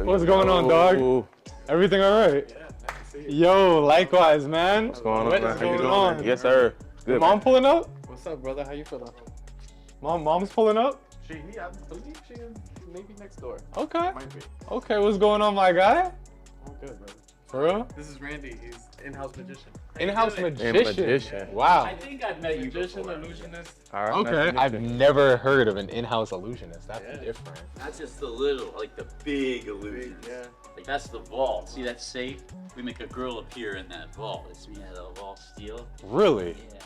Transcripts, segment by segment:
What's going on, dog? Everything all right? Yeah, nice to see you. Yo, likewise, man. What's going on, What man? is How you going doing? on? Yes, sir. Good. Mom pulling up? What's up, brother? How you feeling? Mom's pulling up? I believe she is maybe next door. Okay. Might be. Okay, what's going on, my guy? I'm good, brother. For real? This is Randy. He's in-house magician. In-house magician. magician. Wow. I think I've met you Magician, before. illusionist. All right. Okay. Nice to meet I've you. never heard of an in-house illusionist. That's Yeah. different. Not just the little, like the big illusion. Yeah. Like that's the vault. See that safe? We make a girl appear in that vault. It's made out of all steel. Really? Yeah.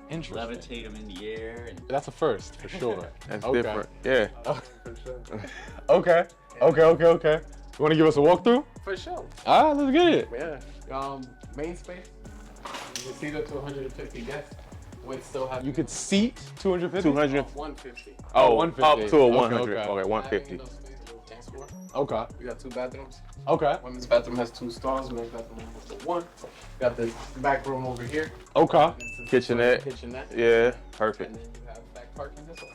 Interesting. Levitate them in the air and That's a first, for sure. That's Okay. different. Yeah. For sure. Okay. Okay. You want to give us a walkthrough? For sure. Ah, let's get it. Yeah. Main space. You can seat up to 150 guests. With still having You could seat 250? 200. 150. Oh, 150. up to a Okay, 100. okay. Okay, 150. Having enough space, a little dance floor. Okay. We got 2 bathrooms. Okay. Women's bathroom has 2 stalls. Men's bathroom has 1. Got the back room over here. Okay. Kitchenette. Kitchenette. Yeah. And Perfect. then you have back parking this way.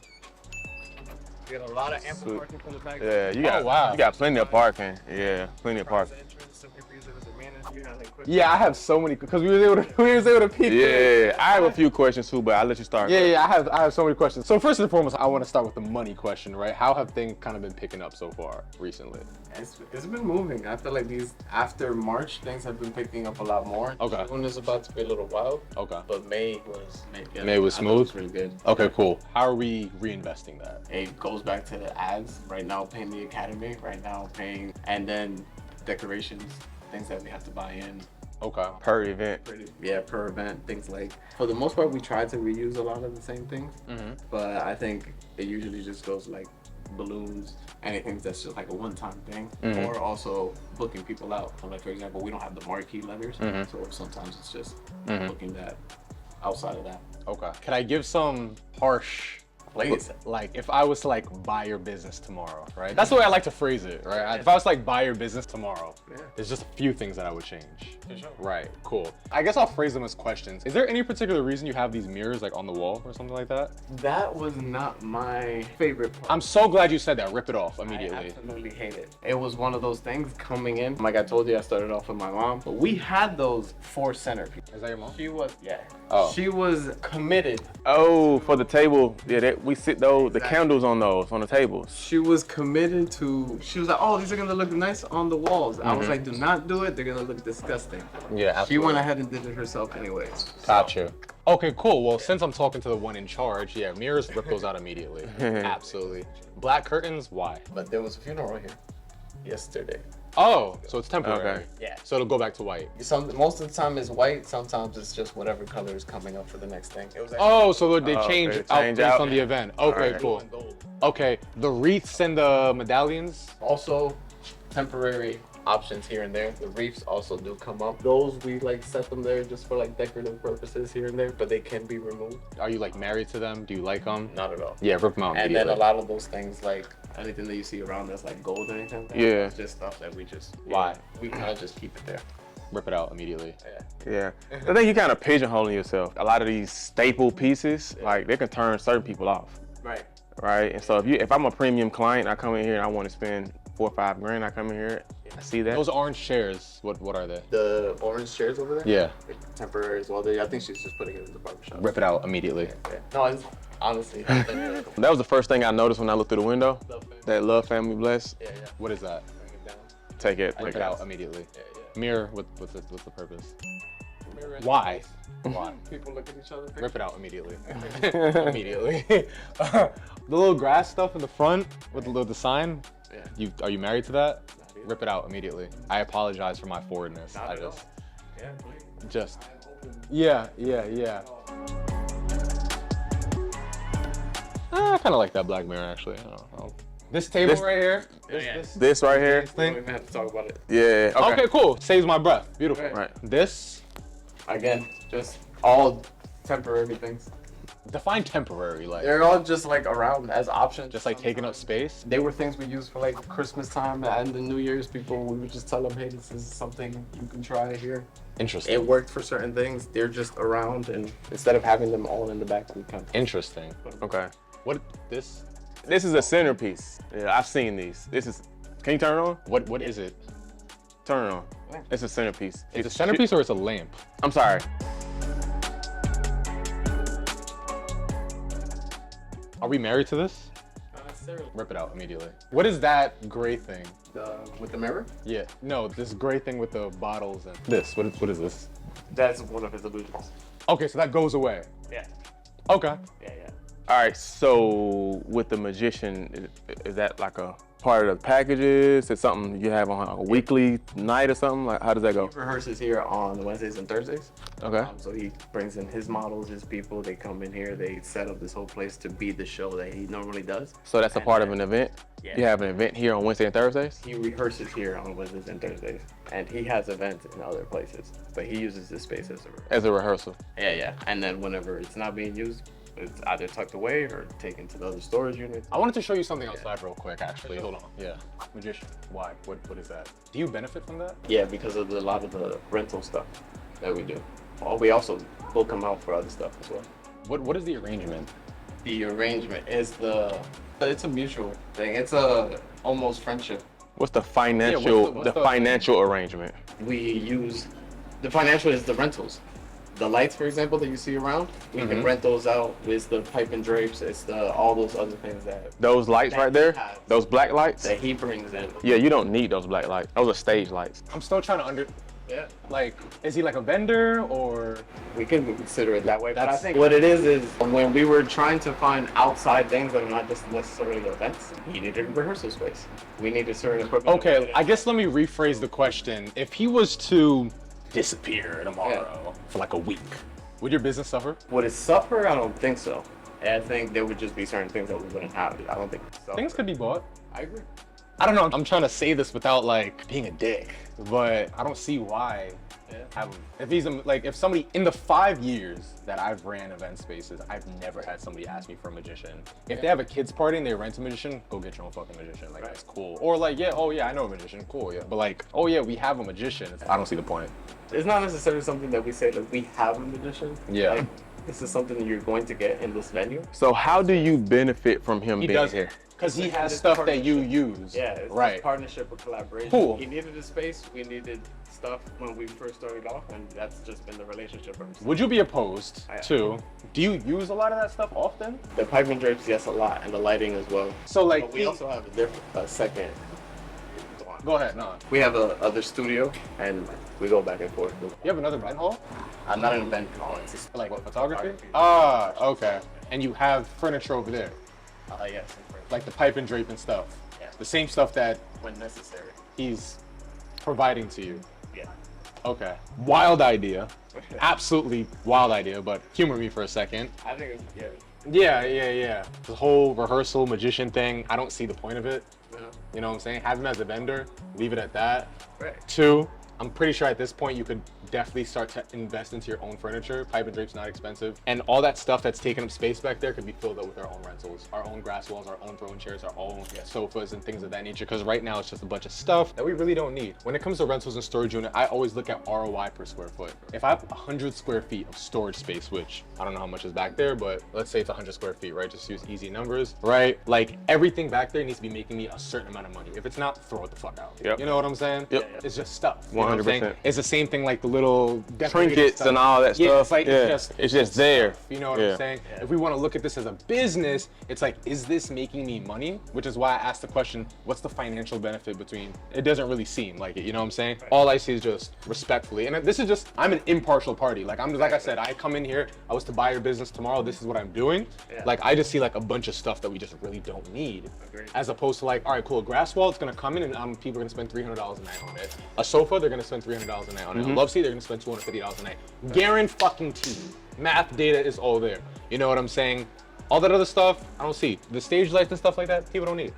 You got a lot of ample Sweet. parking from the back. Yeah. You got. Oh, wow. You got plenty of parking. Yeah. Plenty of parking. Entrance, simply for you as a manager. You have like quick. Yeah, I have so many because we was able to peek. Yeah. I have a few questions too, but I'll let you start. Yeah, I have so many questions. So first and foremost, I want to start with the money question, right? How have things kind of been picking up so far recently? It's been moving. I feel like after March things have been picking up a lot more. Okay. June is about to be a little wild, Okay. but May was May was I thought smooth? It was really good. Okay, cool. How are we reinvesting that? It goes back to the ads. Right now paying the academy. Right now paying, and then decorations, things that we have to buy in. Okay. Per event. Per event, things like. For the most part, we try to reuse a lot of the same things, but I think it usually just goes like balloons, anything that's just like a one-time thing, or also booking people out. So like for example, we don't have the marquee letters, so sometimes it's just booking that outside of that. Okay. Can I give some harsh, Please. like if I was to like buy your business tomorrow, right? That's the way I like to phrase it, right? If I was to like buy your business tomorrow, there's just a few things that I would change. For sure. Right, cool. I guess I'll phrase them as questions. Is there any particular reason you have these mirrors like on the wall or something like that? That was not my favorite part. I'm so glad you said that. Rip it off I immediately. absolutely hate it. It was one of those things coming in. Like I told you, I started off with my mom, but we had those 4 centerpieces. Is that your mom? She was, Oh. She was committed. Oh, for the table. Yeah. We sit the candles on those on the tables. She was committed to, she was like, oh, these are gonna look nice on the walls. I was like, do not do it. They're gonna look disgusting. Yeah, absolutely. She went ahead and did it herself anyways. Got you. Okay, cool. Well, since I'm talking to the one in charge, yeah, mirrors, rip those out immediately. Absolutely. Black curtains, why? But there was a funeral here yesterday. Oh, so it's temporary. Okay. Yeah. So it'll go back to white. Most of the time it's white. Sometimes it's just whatever color is coming up for the next thing. It was Oh, so they Oh, change okay, out change based out. on the event. Okay, Alright. cool. and gold. Okay, the wreaths and the medallions. Also, temporary options here and there. The reefs also do come up. Those we like set them there just for like decorative purposes here and there, but they can be removed. Are you like married to them? Do you like them? Not at all. Yeah, rip them out And then immediately. a lot of those things like anything that you see around that's like gold or anything. Like that, Yeah. It's just stuff that we just Why? we kind of just keep it there. Rip it out immediately. Yeah. I think you kind of pigeonholing yourself. A lot of these staple pieces, like they can turn certain people off. Right. Right. And so if I'm a premium client, I come in here and I want to spend $4 or $5 grand. I come in here, I see that. Those orange chairs, what are they? The orange chairs over there. Yeah. They're temporary as well. I think she's just putting it in the barbershop. Rip it out immediately. Yeah. No, it's honestly. That was the first thing I noticed when I looked through the window. That love, family, bless. Yeah. What is that? Bring it down. Take it. Rip Take it it out immediately. Yeah. Mirror, what's the purpose? Mirror and Why? space. Why? People look at each other. Rip it out immediately. Immediately. The little grass stuff in the front with the sign. Yeah. Are you married to that? Not either. Rip it out immediately. I apologize for my forwardness. Not I at all. just Yeah, please. just I'm open. yeah. I kind of like that black mirror actually. I don't know. This table This- right here. This right here. We don't even have to talk about it. Yeah. Okay. Okay, cool. Saves my breath. Beautiful. Right. Right. This Again, just all temporary things. define temporary, like They're all just like around as options. just like taking up space. They were things we used for like Christmas time and the New Year's. People, we would just tell them, hey, this is something you can try here. Interesting. It worked for certain things. They're just around, and instead of having them all in the back, we kind of Interesting. Okay. What this? This is a centerpiece. Yeah, I've seen these. This is Can you turn it on? What is it? Turn it on. It's a centerpiece. It's a centerpiece or it's a lamp? I'm sorry. Are we married to this? Not necessarily. Rip it out immediately. What is that gray thing? With the mirror? Yeah, no, this gray thing with the bottles and this. What is this? That's one of his illusions. Okay, so that goes away. Yeah. Okay. Yeah. All right, so with the magician, is that like a part of the packages? Is something you have on a weekly night or something? Like, how does that go? He rehearses here on Wednesdays and Thursdays. Okay. So he brings in his models, his people. They come in here. They set up this whole place to be the show that he normally does. So that's a part of an event? Yeah. You have an event here on Wednesday and Thursdays? He rehearses here on Wednesdays and Thursdays, and he has events in other places, but he uses this space as a rehearsal. As a rehearsal? Yeah. And then whenever it's not being used, it's either tucked away or taken to the other storage unit. I wanted to show you something outside real quick, actually. Hold on. Yeah. Magician. Why? What is that? Do you benefit from that? Yeah, because of a lot of the rental stuff that we do. We also book them out for other stuff as well. What is the arrangement? The arrangement is it's a mutual thing. It's almost friendship. What's the financial what's the financial arrangement? We use the financial is the rentals. The lights, for example, that you see around, we can rent those out. It's the pipe and drapes. It's all those other things Those lights that right there? he has. Those black lights? that he brings in. Yeah, you don't need those black lights. Those are stage lights. I'm still trying to Yeah. like, is he like a vendor or? We can consider it that way, but I That's- think what it is when we were trying to find outside things that are not just necessarily events, he needed a rehearsal space. We needed certain equipment. Okay, I guess let me rephrase the question. If he was to disappear tomorrow for like a week, would your business suffer? Would it suffer? I don't think so. I think there would just be certain things that we wouldn't have. I don't think so. Things could be bought. I agree. I don't know. I'm trying to say this without like being a dick, but I don't see why have him. If he's like, if somebody in the 5 years that I've ran event spaces, I've never had somebody ask me for a magician. If they have a kids party and they rent a magician, go get your own fucking magician. Like that's cool. Or like, yeah, oh yeah, I know a magician. Cool, yeah. But like, oh yeah, we have a magician. I don't see the point. It's not necessarily something that we say that we have a magician. Yeah. Like, this is something that you're going to get in this venue. So how do you benefit from him being here? Because he has It's stuff that you use. Yeah, it's right. a partnership or collaboration. Cool. He needed a space. We needed stuff when we first started off, and that's just been the relationship ever since. Would you be opposed I am. to? Do you use a lot of that stuff often? The pipe and drapes, yes, a lot, and the lighting as well. So like, But we also have a different second. go ahead, no. We have a other studio, and we go back and forth. You have another event hall? I'm not an event hall. It's just Like what, photography? Ah, okay. And you have furniture over there, yes, like the pipe and drape and stuff. Yeah. The same stuff that when necessary. he's providing to you. Yeah. Okay. Wild idea. Absolutely wild idea, but humor me for a second. I think it's, Yeah. The whole rehearsal magician thing, I don't see the point of it. yeah. You know what I'm saying? Have him as a vendor, leave it at that. Right. 2, I'm pretty sure at this point you could definitely start to invest into your own furniture. Pipe and drape's not expensive. And all that stuff that's taking up space back there could be filled up with our own rentals, our own grass walls, our own throwing chairs, our own sofas and things of that nature. Because right now it's just a bunch of stuff that we really don't need. When it comes to rentals and storage unit, I always look at ROI per square foot. If I have 100 square feet of storage space, which I don't know how much is back there, but let's say it's 100 square feet, right? Just use easy numbers, right? Like everything back there needs to be making me a certain amount of money. If it's not, throw it the fuck out. Yep. You know what I'm saying? Yep. It's just stuff. You know what I'm saying? 100%. It's the same thing like the little Trinkets stuff. and all that Yeah, stuff. it's like it's just there. You know what Yeah. I'm saying? If we want to look at this as a business, it's like, is this making me money? Which is why I asked the question, what's the financial benefit between? It doesn't really seem like it, you know what I'm saying? All I see is just respectfully. And this is just, I'm an impartial party. Like like I said, I come in here, I was to buy your business tomorrow, this is what I'm doing. Yeah. Like I just see like a bunch of stuff that we just really don't need. Agreed. As opposed to like, all right, cool, a grass wall, it's gonna come in and people are gonna spend $300 a night on it. A sofa, they're gonna spend $300 a night on it. A love seat, they're gonna spend $250 a night. Guaranteed. Math data is all there. You know what I'm saying? All that other stuff, I don't see. The stage lights and stuff like that, people don't need.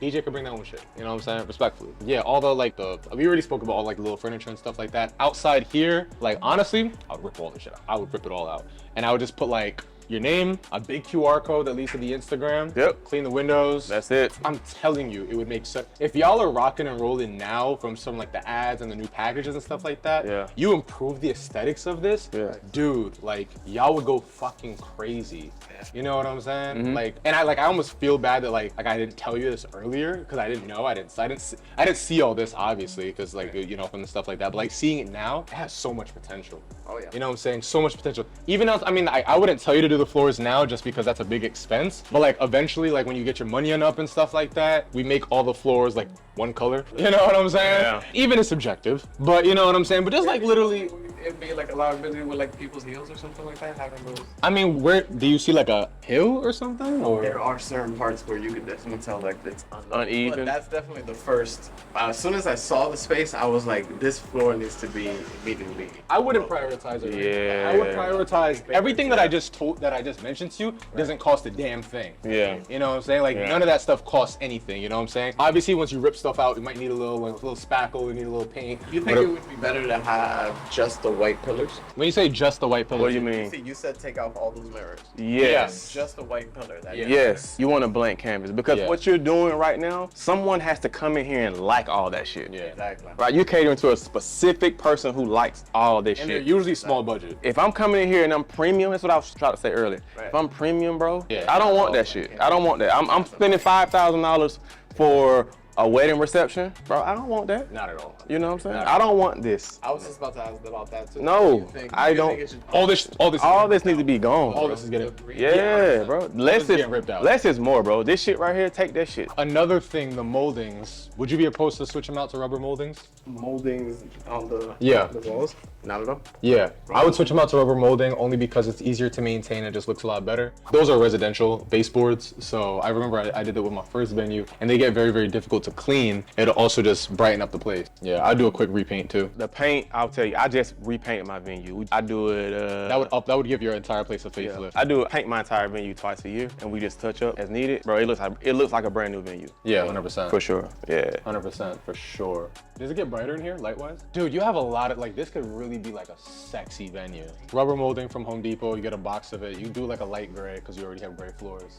DJ could bring their own shit. You know what I'm saying? Respectfully. Yeah, all the we already spoke about all like the little furniture and stuff like that. Outside here, like honestly, I would rip all this shit out. I would rip it all out. And I would just put like your name, a big QR code that leads to the Instagram. Yep. Clean the windows. That's it. I'm telling you, it would make sense. If y'all are rocking and rolling now from some like the ads and the new packages and stuff like that, Yeah. you improve the aesthetics of this, Yeah. dude, like y'all would go fucking crazy. You know what I'm saying? Like, and I almost feel bad that like I didn't tell you this earlier because I didn't know. I didn't see all this obviously because like you know from the stuff like that. But like seeing it now, it has so much potential. Oh yeah. You know what I'm saying? So much potential. Even else, I mean, I wouldn't tell you to do the floors now just because that's a big expense. But like eventually, like when you get your money up and stuff like that, we make all the floors like one color. You know what I'm saying? Yeah. Even it's subjective, but you know what I'm saying? But just like literally, It'd be like a lot of busy with like people's heels or something like that. Having those. I mean, where do you see like a hill or something? Or There are certain parts where you can definitely tell like it's Uneven. But that's definitely the first. As soon as I saw the space, I was like, this floor needs to be immediately. I wouldn't prioritize it. Yeah. I would prioritize everything that I just mentioned to you doesn't cost a damn thing. Yeah. You know what I'm saying? Like Yeah. none of that stuff costs anything. You know what I'm saying? Obviously, once you rip stuff out, you might need a little spackle. You need a little paint. You think it would be better to have just the white pillars? When you say just the white pillars, What do you mean? See, you said take off all those mirrors. Yes. Just the white pillar. That Yes, you want a blank canvas because Yeah. what you're doing right now, someone has to come in here and like all that shit. Yeah. Exactly. Right, you're catering to a specific person who likes all this And they're shit. usually small budget. If I'm coming in here and I'm premium, that's what I was trying to say earlier. Right. If I'm premium, bro, Yeah. I don't want that shit. I don't want that. I'm spending $5,000 for a wedding reception, bro. I don't want that. Not at all. You know what I'm saying? I don't want this. I was just about to ask about that too. No, Do you think- I do you don't- think it should- All this All this needs to be gone. all bro. this is getting. Yeah, bro. Less is getting ripped out. Less is more, bro. This shit right here, take that shit. Another thing, the moldings. Would you be opposed to switch them out to rubber moldings? moldings on the Yeah. the walls? Not at all. Yeah, I would switch them out to rubber molding only because it's easier to maintain and just looks a lot better. Those are residential baseboards, so I remember I did that with my first venue, and they get very, very difficult to clean. It'll also just brighten up the place. Yeah, I'd do a quick repaint too. The paint, I'll tell you, I just repainted my venue. I do it. That would give your entire place a Yeah. facelift. I do paint my entire venue twice a year, and we just touch up as needed. Bro, it looks like a brand new venue. Yeah, 100%. For sure. Yeah. 100% for sure. Does it get brighter in here, light-wise? Dude, you have a lot of, like, this could really be like a sexy venue. Rubber molding from Home Depot, you get a box of it. You do like a light gray, because you already have gray floors,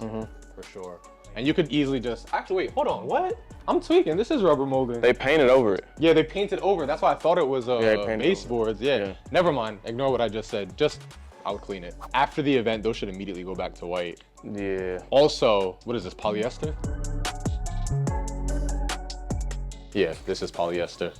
for sure. And you could easily just, actually, wait, hold on, what? I'm tweaking, this is rubber molding. They painted over it. Yeah, they painted over. That's why I thought it was they painted baseboards. Yeah. Yeah. Never mind. Ignore what I just said. I'll clean it. After the event, those should immediately go back to white. Yeah. Also, what is this, polyester? Yeah, this is polyester.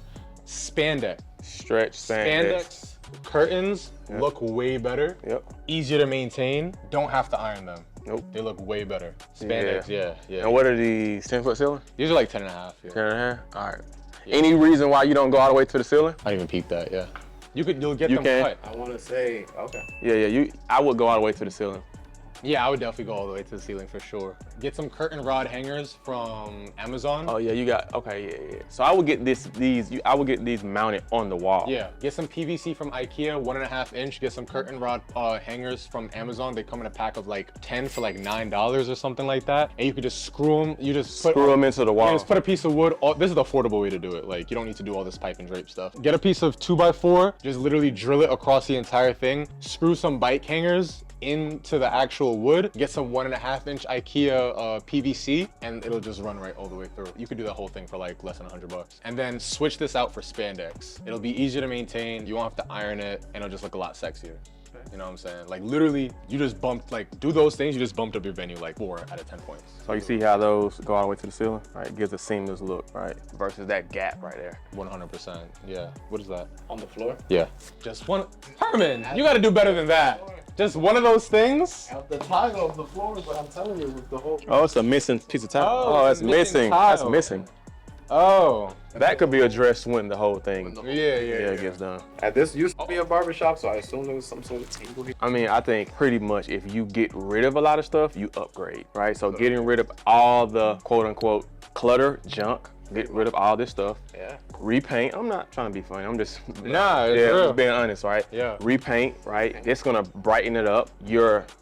Spandex. Stretch, Spandex curtains look way better. Yep. Easier to maintain. Don't have to iron them. Nope. They look way better. Spandex, yeah. And what are these? 10-foot ceiling? These are like 10 and a half. Yeah. 10 and a half? All right. Any reason why you don't go all the way to the ceiling? I didn't even peep that, yeah. You'll get You them can. cut. I want to say okay. Yeah. I would go all the way to the ceiling. Yeah, I would definitely go all the way to the ceiling for sure. Get some curtain rod hangers from Amazon. Oh yeah, you got yeah. So I would get I would get these mounted on the wall. Yeah, get some PVC from IKEA, 1.5 inch. Get some curtain rod hangers from Amazon. They come in a pack of like 10 for like $9 or something like that. And you could just screw them. You just Screw them into the wall. Yeah, just put a piece of wood. This is the affordable way to do it. Like you don't need to do all this pipe and drape stuff. Get a piece of 2x4. Just literally drill it across the entire thing. Screw some bike hangers into the actual wood, get some 1.5 inch IKEA PVC, and it'll just run right all the way through. You could do the whole thing for like less than $100. And then switch this out for spandex. It'll be easier to maintain, you won't have to iron it, and it'll just look a lot sexier. You know what I'm saying? Like literally, you just bumped, like do those things, you just bumped up your venue like 4 out of 10 points. So you see how those go all the way to the ceiling? Right, gives a seamless look, right? Versus that gap right there. 100%, yeah. What is that? On the floor. Yeah. Just one, Herman, you gotta do better than that. Just one of those things? At the tile of the floor, but I'm telling you, with the whole. Oh, it's a missing piece of tile. Oh, Oh, it's that's a missing missing. tile. That's missing. Oh. That could be addressed when the whole thing Yeah. gets done. At this used to be a barber shop, so I assume there was some sort of table here. I mean, I think pretty much if you get rid of a lot of stuff, you upgrade, right? So getting rid of all the quote unquote clutter, junk, get rid of all this stuff. Yeah. Repaint. I'm not trying to be funny. I'm just Nah, it's I'm real. just being honest, right? Yeah. Repaint, right? It's gonna brighten it up.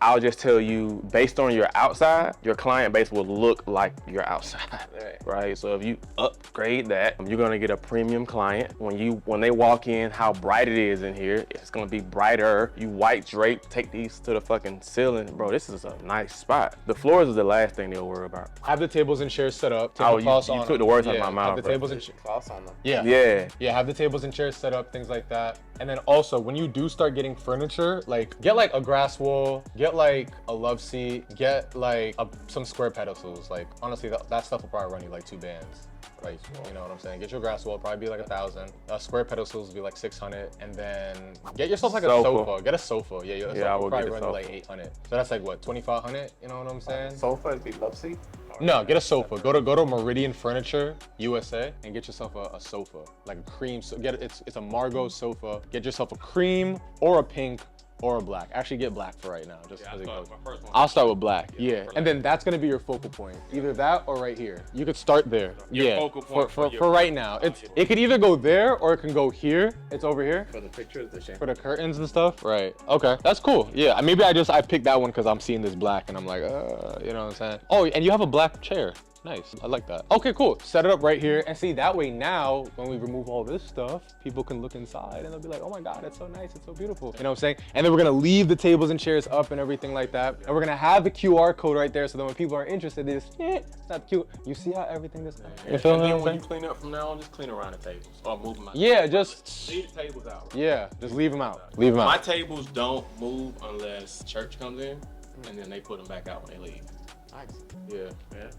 I'll just tell you, based on your outside, your client base will look like your outside, right? So if you upgrade that, you're gonna get a premium client. When they walk in, how bright it is in here, it's gonna be brighter. You white drape, take these to the fucking ceiling, bro. This is a nice spot. The floors is the last thing they'll worry about. Have the tables and chairs set up. Oh, Table cloths you on took the them. words out of Yeah, my mouth, Have the bro. tables and Cloths on them. Yeah. Have the tables and chairs set up, things like that. And then also, when you do start getting furniture, like get like a grass wall, get like a love seat, get like some square pedestals. Like honestly, that stuff will probably run you like 2 bands. Like, you know what I'm saying? Get your grass wall, probably be like 1,000. Square pedestals will be like 600, and then get yourself like a sofa. Get a sofa. Yeah, a sofa I will will probably get a run you sofa. like 800. So that's like what, 2,500? You know what I'm saying? Sofa would be love seat? No, get a sofa. Go to Meridian Furniture USA and get yourself a sofa, like a cream. So it's a Margot sofa. Get yourself a cream or a pink or a black. Actually, get black for right now, just because it goes. I'll start with black. Yeah, and then that's gonna be your focal point. Either that or right here. You could start there. Your focal point for right now. It could either go there or it can go here. It's over here. For the pictures, the shame. For the curtains and stuff, right? Okay, that's cool. Yeah, maybe I picked that one because I'm seeing this black and I'm like, you know what I'm saying? Oh, and you have a black chair. Nice, I like that. Okay, cool. Set it up right here and see that way now, when we remove all this stuff, people can look inside and they'll be like, oh my God, it's so nice, it's so beautiful. You know what I'm saying? And then we're gonna leave the tables and chairs up and everything like that. And we're gonna have the QR code right there so then when people are interested, they just, it's not cute. You see how everything is, you feel And what then I'm when you saying? clean up from now on, just clean around the tables or move them out. Yeah, just, Leave the tables out. yeah, just leave them out. Leave them My out. tables don't move unless church comes in, and then they put them back out when they leave. Nice. Yeah.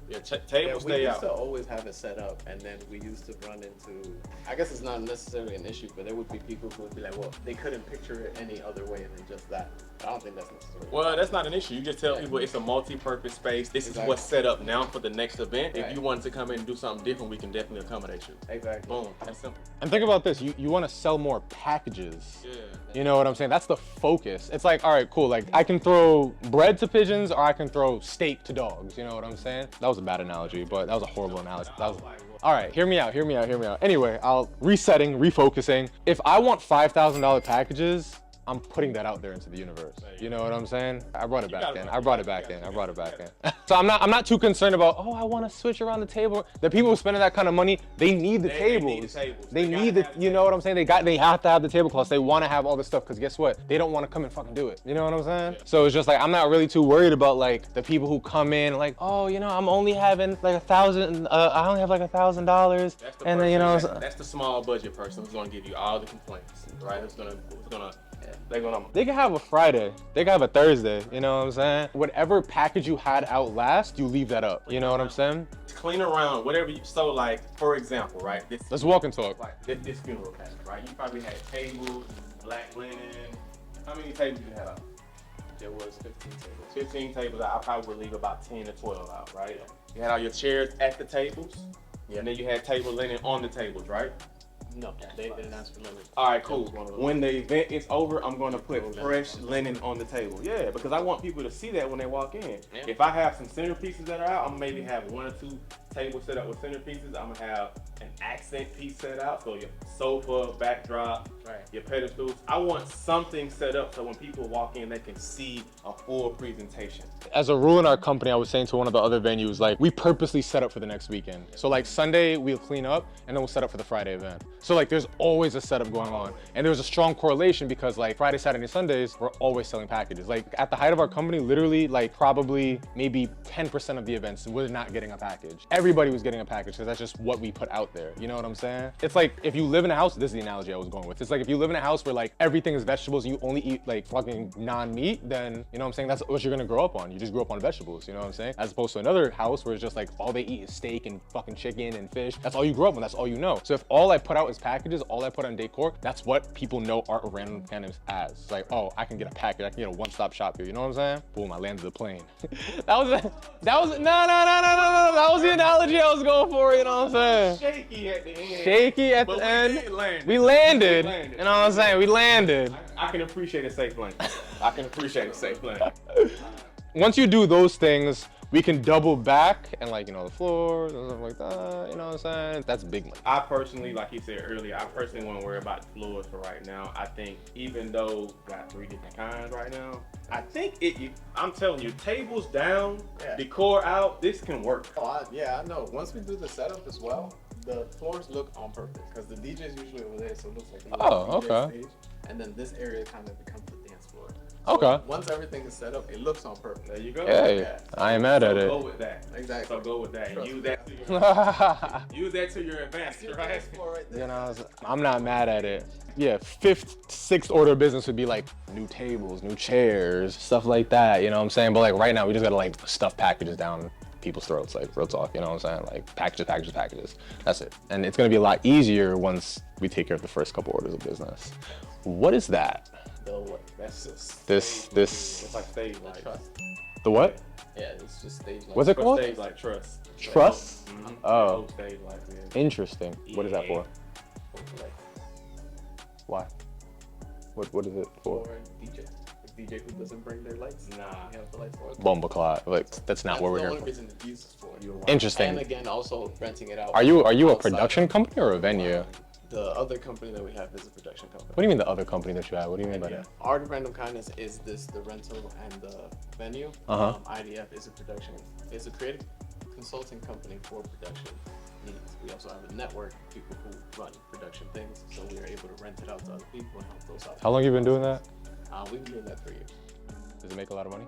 Yeah, Tables we stay used out. to always have it set up, and then we used to run into, I guess it's not necessarily an issue, but there would be people who would be like, well, they couldn't picture it any other way than just that. I don't think that's necessarily. Well, that's not an issue. You just tell people it's a multi-purpose space. This is what's set up now for the next event. If you wanted to come in and do something different, we can definitely accommodate you. Exactly. Boom. That's simple. And think about this, you wanna sell more packages. Yeah. You know what I'm saying? That's the focus. It's like, all right, cool. Like I can throw bread to pigeons or I can throw steak to dogs. You know what I'm saying? That was a bad analogy, but that was a horrible analogy. All right, hear me out. Anyway, refocusing. If I want $5,000 packages, I'm putting that out there into the universe. You know what I'm saying? I brought it back in. So I'm not too concerned about, oh, I want to switch around the table. The people who spending that kind of money, they need the tables. They need the, you know what I'm saying? They have to have the tablecloths. They want to have all this stuff because guess what? They don't want to come and fucking do it. You know what I'm saying? So it's just like, I'm not really too worried about like the people who come in like, oh, you know, I'm only having like I only have like $1,000. And then, you know. That's the small budget person who's gonna give you all the complaints, right? They can have a Friday, they can have a Thursday, you know what I'm saying? Whatever package you had out last, you leave that up, you know what I'm saying? Clean around, whatever you, so like, for example, right? Let's walk and talk. Like this funeral package, right? You probably had tables, black linen. How many tables you had out? There was 15 tables. 15 tables out. I probably would leave about 10 to 12 out, right? You had all your chairs at the tables, and then you had table linen on the tables, right? No, they didn't ask for linen. All right, cool. When the event is over, I'm gonna put fresh linen on the table. Yeah, because I want people to see that when they walk in. Yeah. If I have some centerpieces that are out, I'm gonna maybe have 1 or 2 tables set up with centerpieces. I'm gonna have an accent piece set out, so your sofa, backdrop, your pedestals. I want something set up so when people walk in, they can see a full presentation. As a rule in our company, I was saying to one of the other venues, like we purposely set up for the next weekend. So like Sunday, we'll clean up and then we'll set up for the Friday event. So like there's always a setup going on. And there's a strong correlation because like Friday, Saturday, Sundays, we're always selling packages. Like at the height of our company, literally like probably maybe 10% of the events, we're not getting a package. Everybody was getting a package because that's just what we put out there. You know what I'm saying? It's like if you live in a house, this is the analogy I was going with. It's like if you live in a house where like everything is vegetables and you only eat like fucking non-meat, then you know what I'm saying? That's what you're gonna grow up on. You just grew up on vegetables, you know what I'm saying? As opposed to another house where it's just like all they eat is steak and fucking chicken and fish. That's all you grew up on, that's all you know. So if all I put out is packages, all I put on decor, that's what people know Art of Random Cannabis as. It's like, oh, I can get a package, I can get a one-stop shop here, you know what I'm saying? Boom, I landed the plane. that was the analogy I was going for, you know what I'm saying? Shaky at the end. Shaky at the end. We landed. You know what I'm saying? We landed. I can appreciate a safe landing. I can appreciate a safe landing. Once you do those things, we can double back and like, you know, the floors and stuff like that, you know what I'm saying? That's big money. I personally, like you said earlier, I personally wouldn't worry about the floors for right now. I think even though we got 3 different kinds right now, I think I'm telling you, tables down, decor out, this can work. I know. Once we do the setup as well, the floors look on purpose because the DJ's usually over there, so it looks like a little DJ stage. And then this area kind of becomes the dance floor. So Okay. once everything is set up, it looks on purpose. There you go. Hey, I ain't mad at it. Go with that. Exactly. So go with that. Trust Use me. that to your use that to your advantage, right? You know, I'm not mad at it. Yeah, 5th, 6th order of business would be like new tables, new chairs, stuff like that, you know what I'm saying? But like right now, we just gotta like stuff packages down people's throats, like real talk, you know what I'm saying? Like packages. That's it. And it's gonna be a lot easier once we take care of the first couple orders of business. What is that? That's just This. It's like stage lights. trust. The what? Yeah, it's just stage lights. What's it called? Stage like trust. Truss? Oh, Stage lights, yeah. interesting. What is that for? Like, Why? What is it for? for DJ. The DJ who doesn't bring their lights. Nah. You have the lights for it. Bumbleclot. Like that's not what we're the here only for. reason the is for. Interesting. And again, also renting it out. Are you a outside production of- company or a venue? The other company that we have is a production company. What do you mean the other company that you have? What do you mean by Yeah. that? Art of Random Kindness is the rental and the venue. IDF is a production. It's a creative consulting company for production needs. We also have a network of people who run production things, so we are able to rent it out to other people and help those out. How long you been doing that? We've been doing that for years. Does it make a lot of money?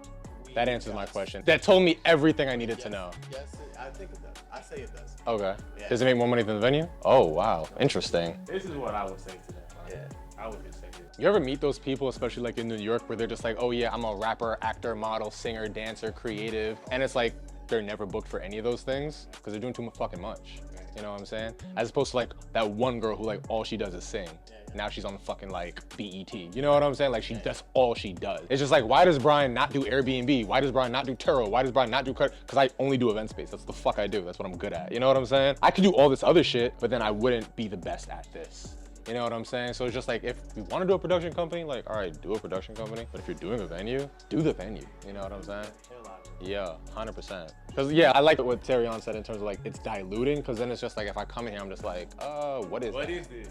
That answers my question. That told me everything I needed to know. Yes, I think it does. I say it does. Okay. Yeah. Does it make more money than the venue? Oh, wow. Interesting. This is what I would say to that. Right? Yeah. I would just say this. You ever meet those people, especially like in New York, where they're just like, oh yeah, I'm a rapper, actor, model, singer, dancer, creative. And it's like, they're never booked for any of those things because they're doing too fucking much. You know what I'm saying? As opposed to like that one girl who like all she does is sing. Now she's on fucking like BET. You know what I'm saying? Like that's all she does. It's just like, why does Brian not do Airbnb? Why does Brian not do Turo? Why does Brian not do Because I only do event space. That's the fuck I do. That's what I'm good at. You know what I'm saying? I could do all this other shit, but then I wouldn't be the best at this. You know what I'm saying? So it's just like, if you want to do a production company, like, all right, do a production company. But if you're doing a venue, do the venue. You know what I'm saying? Yeah, 100%. Because yeah, I like what Terrion said in terms of like, it's diluting. Because then it's just like, if I come in here, I'm just like, what is What that? is this?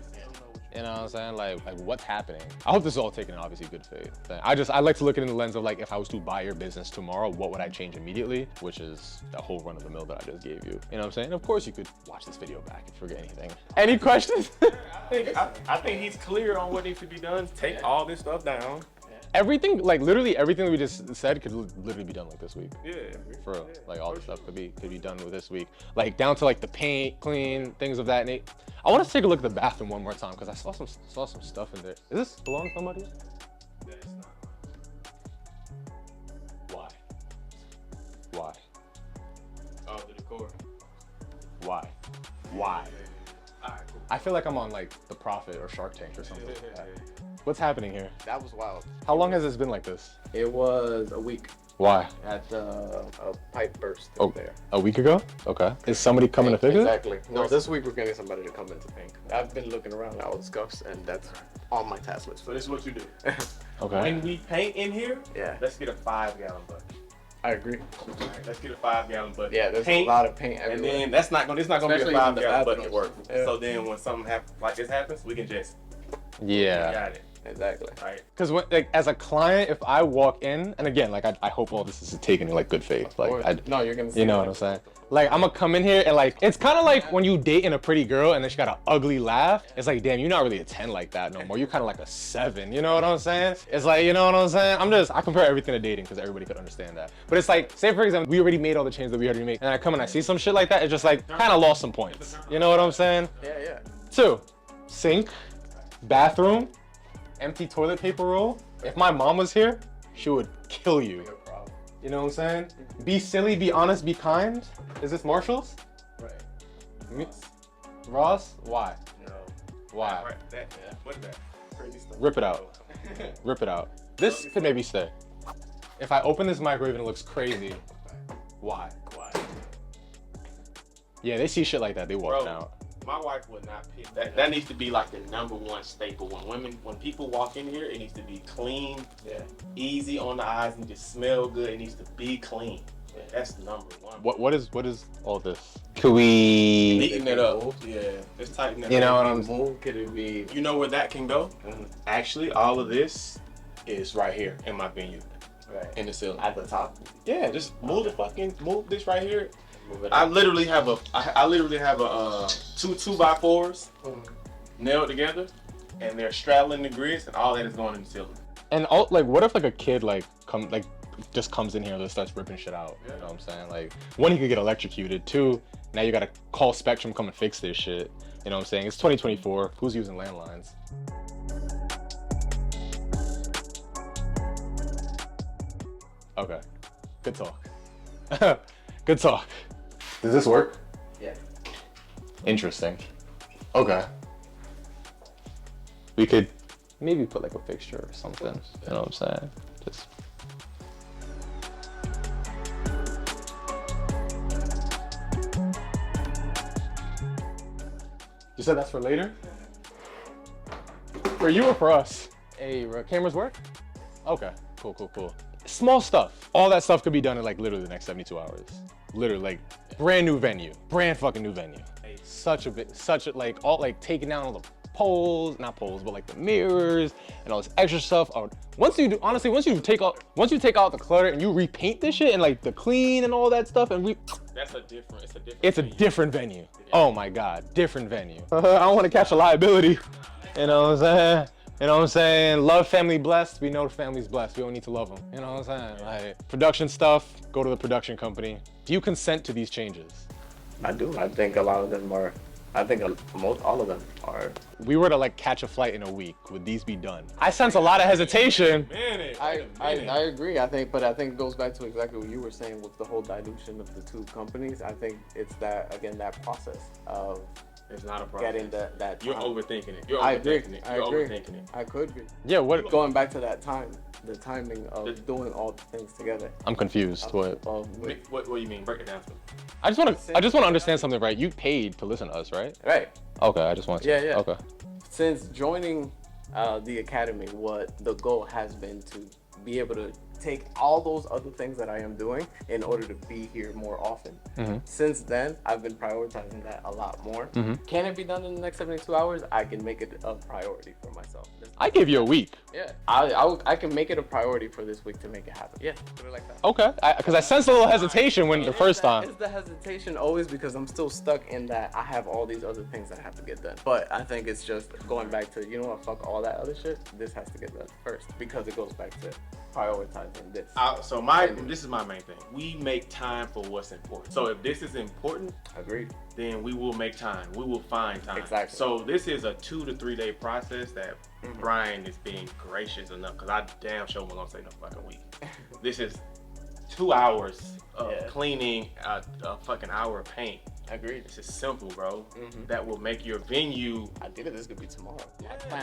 You know what I'm saying? Like what's happening? I hope this is all taken in obviously good faith. I like to look at it in the lens of like, if I was to buy your business tomorrow, what would I change immediately? Which is the whole run of the mill that I just gave you. You know what I'm saying? Of course you could watch this video back and forget anything. Any questions? I think he's clear on what needs to be done. Take all this stuff down. Everything, like literally everything that we just said could literally be done like this week. Yeah. For real. Like all the stuff could be done with this week. Like down to like the paint, clean, things of that nature. I want to take a look at the bathroom one more time because I saw some stuff in there. Does this belong to somebody? That's not. Why? Why? Oh, the decor. Why? Why? All right, cool. I feel like I'm on like The Prophet or Shark Tank or something like that. What's happening here? That was wild. How long has this been like this? It was a week Why? at a pipe burst Oh, there. a week ago? Okay. Is somebody coming to fix it? Exactly. No, this week we're gonna get somebody to come into paint. I've been looking around our scuffs, and that's on my task list. So this is what you do. Okay. When we paint in here, Yeah. let's get a 5-gallon bucket. I agree. All right, let's get a 5-gallon bucket. Yeah, there's paint, a lot of paint and everywhere. then it's not gonna be Especially a in the 5-gallon bucket bathrooms. work. Yeah. So then when something like this happens, we can just Yeah. got it, Exactly. right? Because like as a client, if I walk in, and again, like I hope all this is taken in like good faith. Like No, you're gonna see you know what I'm saying? Like I'm gonna come in here and like it's kind of like when you dating a pretty girl and then she got an ugly laugh. It's like, damn, you're not really a 10 like that no more. You're kind of like a 7. You know what I'm saying? It's like, you know what I'm saying? I compare everything to dating because everybody could understand that. But it's like, say for example, we already made all the changes that we already made, and I come and I see some shit like that. It's just like kind of lost some points. You know what I'm saying? Yeah. 2, sink, bathroom, empty toilet paper roll. If my mom was here, she would kill you. No problem. You know what I'm saying? Be silly, be honest, be kind. Is this Marshall's? Right. Me- Ross? Why? No. Why? Right. What's that? Crazy stuff. Rip it out. Rip it out. This could maybe stay. If I open this microwave and it looks crazy, why? Why? Yeah, they see shit like that, they walk Bro. out. My wife would not pick that. That needs to be like the #1 staple. When people walk in here, it needs to be clean, Yeah. easy on the eyes, and just smell good. It needs to be clean. That's number one. What is all this? Could we Neaten it up. Yeah, just tighten that. You know up. what I'm saying? Could it be? You know where that can go? Actually, all of this is right here in my venue, Right. in the ceiling. At the top. Yeah, just move this right here. Move it I up. literally have a 2 2x4s nailed together, and they're straddling the grids, and all that is going in the ceiling. And what if like a kid just comes in here and just starts ripping shit out? You know what I'm saying? Like, one, he could get electrocuted. Two, now you gotta call Spectrum, come and fix this shit. You know what I'm saying? It's 2024. Who's using landlines? Okay. Good talk. Good talk. Does this work? Yeah. Interesting. Okay. We could maybe put like a fixture or something. You know what I'm saying? Just. You said that's for later? For you or for us? Hey, cameras work? Okay, cool. Small stuff. All that stuff could be done in like literally the next 72 hours. Literally, like brand new venue. Brand fucking new venue. Like taking down all the poles, not poles, but like the mirrors and all this extra stuff. Once you take out the clutter and you repaint this shit and like the clean and all that stuff and it's a different venue. Oh my God, different venue. I don't want to catch a liability. You know what I'm saying? You know what I'm saying? Love, family, blessed. We know the family's blessed. We don't need to love them. You know what I'm saying? Like production stuff, go to the production company. Do you consent to these changes? I do. I think a lot of them are. I think all of them are. We were to like catch a flight in a week. Would these be done? I sense a lot of hesitation. I agree. I think it goes back to exactly what you were saying with the whole dilution of the two companies. I think it's that process of It's not a process. getting that. You're time. overthinking it. I agree. Overthinking it. I could be. Yeah, what? Going back to that time, the timing of doing all the things together. I'm confused. What? What do you mean? Break it down to me. I just want to understand something, right? You paid to listen to us, right? Right. Okay, I just want to. Yeah. Okay. Since joining the academy, what the goal has been to be able to take all those other things that I am doing in order to be here more often. Mm-hmm. Since then, I've been prioritizing that a lot more. Mm-hmm. Can it be done in the next 72 hours? I can make it a priority for myself. I gave you a week. Yeah, I can make it a priority for this week to make it happen. Yeah, put it like that. Okay, because I sensed a little hesitation when the first time. It's the hesitation always because I'm still stuck in that I have all these other things that have to get done. But I think it's just going back to, you know what, fuck all that other shit. This has to get done first because it goes back to prioritizing this. This is my main thing. We make time for what's important. So if this is important, Agreed. then we will make time. We will find time. Exactly. So this is a 2 to 3 day process that Brian is being gracious enough, because I damn sure wasn't gonna say no fucking week. This is 2 hours of cleaning, a fucking hour of paint. Agreed. This is simple, bro. That will make your venue. Ideally, this could be tomorrow.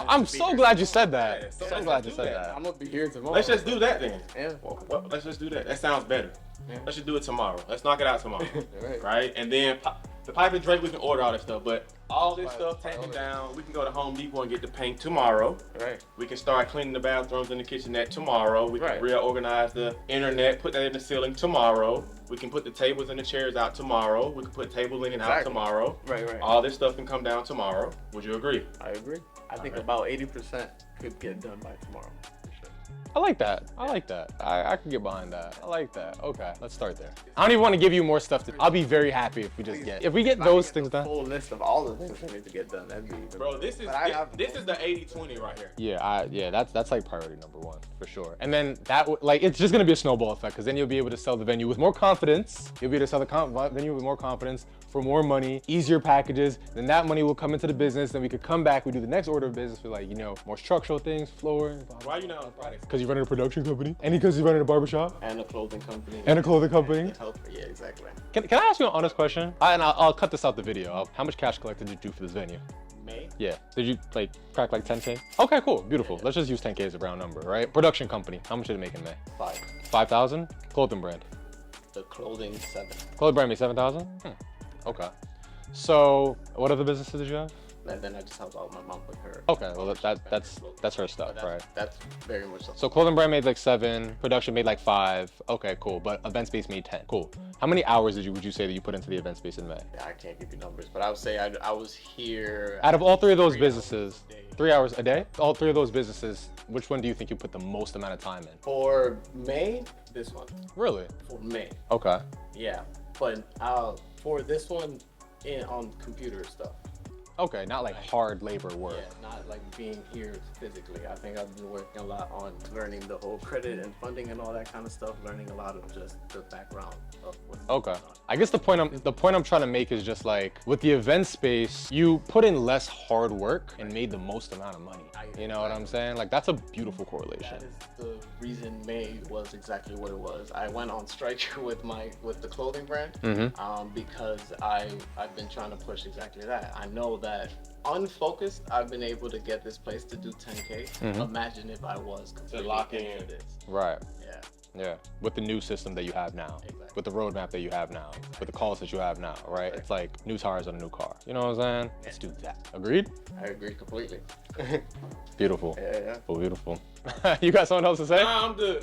I'm so glad you said that. Yeah, So let's glad do you said that. that. I'm gonna be here tomorrow. Let's just do that then. Yeah. Well, let's just do that. That sounds better. Yeah. Let's just do it tomorrow. Let's knock it out tomorrow. Right. Right? And then the pipe and Drake, we can order all that stuff. But all this Right. stuff taken down, we can go to Home Depot and get the paint tomorrow. Right. We can start cleaning the bathrooms and the kitchenette tomorrow. We can Right. reorganize the internet, put that in the ceiling tomorrow. We can put the tables and the chairs out tomorrow. We can put table linen out Exactly. tomorrow. Right. All this stuff can come down tomorrow. Would you agree? I agree. I think Alright. about 80% could get done by tomorrow. For sure. I like that. I can get behind that. I like that. Okay, let's start there. I don't even want to give you more stuff. I'll be very happy if we get those things done. Full list of all the things that need to get done. That'd be even Bro, this is better. But this is the 80-20 right here. Yeah, that's like priority number one for sure. And then it's just gonna be a snowball effect because then you'll be able to sell the venue with more confidence. You'll be able to sell the venue with more confidence for more money, easier packages. Then that money will come into the business. Then we could come back. We do the next order of business with more structural things, floor. Why are you not on Fridays? Because you're running a production company, and because you're running a barbershop and a clothing company. and a clothing company. Yeah, exactly. Can I ask you an honest question? I'll cut this out the video. How much cash collected did you do for this venue? May? Yeah. Did you crack like 10K? Okay, cool, beautiful. Let's just use 10K as a round number, right? Production company. How much did it make in May? 5. 5,000. Clothing brand. The clothing 7. Clothing brand made 7,000. Okay. So what other businesses did you have? and then I just help out my mom with her. Okay, well that's her stuff, right? That's very much so. So clothing brand made like 7, production made like 5. Okay, cool. But event space made 10. Cool. How many hours would you say that you put into the event space in May? Yeah, I can't give you numbers, but I would say I was here. Out of all 3 of those businesses, 3 hours a day? All 3 of those businesses, which one do you think you put the most amount of time in? For May, this one. Really? For May, Okay. yeah. But for this one, on computer stuff. Okay, not like hard labor work. Yeah, not like being here physically. I think I've been working a lot on learning the whole credit and funding and all that kind of stuff. Learning a lot of just the background of what's Okay. going on. I guess the point I'm trying to make is just like with the event space, you put in less hard work and made the most amount of money. You know what I'm saying? Like that's a beautiful correlation. That is the reason May was exactly what it was. I went on strike with the clothing brand because I've been trying to push exactly that. I know that unfocused, I've been able to get this place to do 10K. Imagine if I was completely into this. Right. Yeah. Yeah. With the new system that you have now, Exactly. with the roadmap that you have now, with the calls that you have now, right? It's like new tires on a new car. You know what I'm saying? Let's do that. Agreed? I agree completely. Beautiful. Yeah. Beautiful. You got something else to say? Nah, I'm good.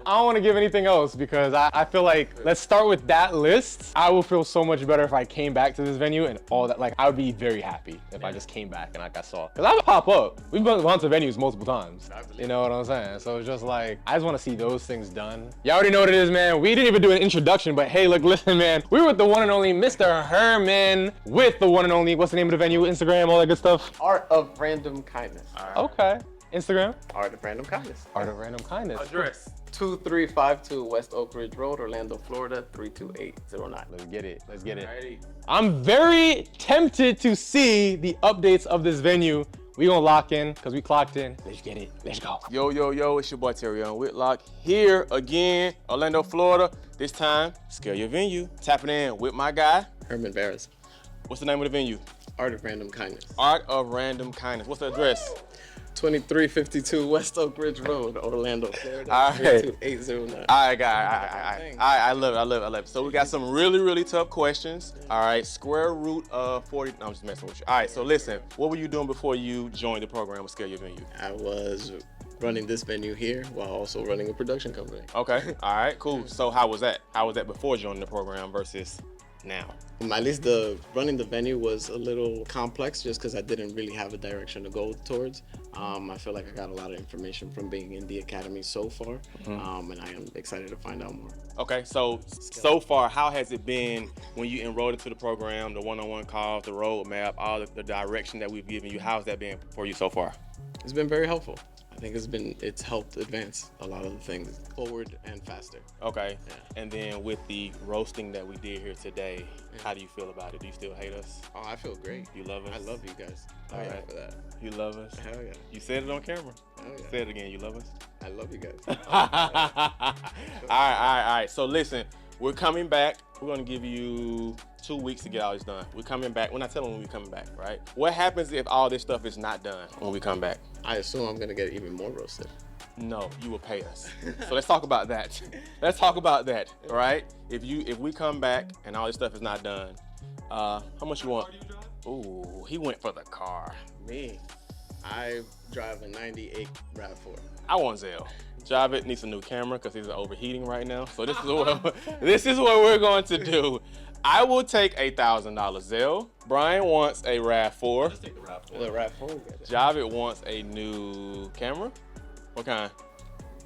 I don't want to give anything else because I feel like let's start with that list. I will feel so much better if I came back to this venue and all that. Like I would be very happy if I just came back and like I saw. Cause I would pop up. We've gone to venues multiple times. You know what I'm saying? So it's just like I just want to see those things done. Y'all already know what it is, man. We didn't even do an introduction, but hey, look, listen, man. We were with the one and only Mr. Herman with the one and only. What's the name of the venue? Instagram, all that good stuff. Art of Random Kindness. Okay. Instagram. Art of Random Kindness. Art of Random Kindness. Address 2352 West Oak Ridge Road, Orlando, Florida 32809. Let's get it. Let's get it. Alrighty. I'm very tempted to see the updates of this venue. We gonna lock in because we clocked in. Let's get it. Let's go. Yo, it's your boy Terrion Whitlock here again, Orlando, Florida. This time, scale your venue. Tapping in with my guy. Herman Barris. What's the name of the venue? Art of Random Kindness. Art of Random Kindness. What's the address? 2352 West Oak Ridge Road, Orlando, Florida All right. 32809. All right, guy. I love it. So we got some really tough questions. All right, square root of 40. No, I'm just messing with you. All right, so listen, what were you doing before you joined the program with Scale Your Venue? I was running this venue here while also running a production company. Okay, all right, cool. So how was that? How was that before joining the program versus now? At least running the venue was a little complex just because I didn't really have a direction to go towards. I feel like I got a lot of information from being in the academy so far, and I am excited to find out more. Okay, so far, how has it been when you enrolled into the program, the one-on-one calls, the roadmap, all the direction that we've given you? How's that been for you so far? It's been very helpful. I think it's helped advance a lot of the things forward and faster. Okay, Yeah. and then with the roasting that we did here today, how do you feel about it? Do you still hate us? Oh, I feel great. You love us? I love you guys. All Yeah, right. for that. You love us? Hell yeah. You said it on camera. Hell yeah. Say it again, you love us? I love you guys. All right. So listen, we're coming back. We're gonna give you 2 weeks to get all this done. We're coming back. We're not telling when we're coming back, right? What happens if all this stuff is not done when we come back? I assume I'm gonna get even more roasted. No, you will pay us. So let's talk about that. Let's talk about that, all right? If we come back and all this stuff is not done, how much you want? Ooh, he went for the car. Me, I drive a 98 RAV4. I want Zell. Drive it, needs a new camera because he's overheating right now. So this is what we're going to do. I will take $1,000 Zell. Brian wants a RAV4. Let's take the RAV4. The RAV4. Javit wants a new camera. What kind?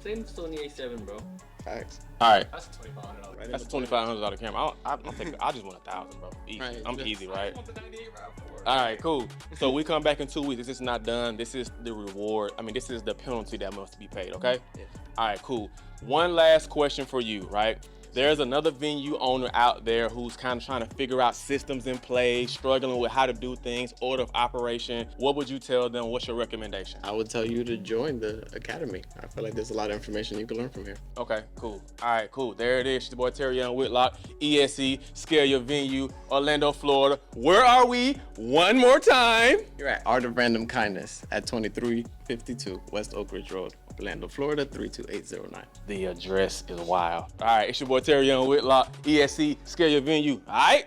Same Sony A7, bro. Facts. All right. That's $2,500. Right. That's a $2,500 camera. I just want 1,000, bro. Easy. Right, I'm just- easy, right? the 98 RAV4. All right, cool. So we come back in 2 weeks. This is not done. This is the reward. I mean, this is the penalty that must be paid, okay? Yeah. All right, cool. One last question for you, right? There's another venue owner out there who's kind of trying to figure out systems in play, struggling with how to do things, order of operation. What would you tell them? What's your recommendation? I would tell you to join the academy. I feel like there's a lot of information you can learn from here. Okay, cool. All right, cool. There it is. It's your boy Terrion Whitlock, ESE, Scale Your Venue, Orlando, Florida. Where are we? One more time. You're at Art of Random Kindness at 2352 West Oak Ridge Road, Orlando, Florida 32809. The address is wild. All right, it's your boy Terrion Whitlock, ESE, Scale Your Venue. All right.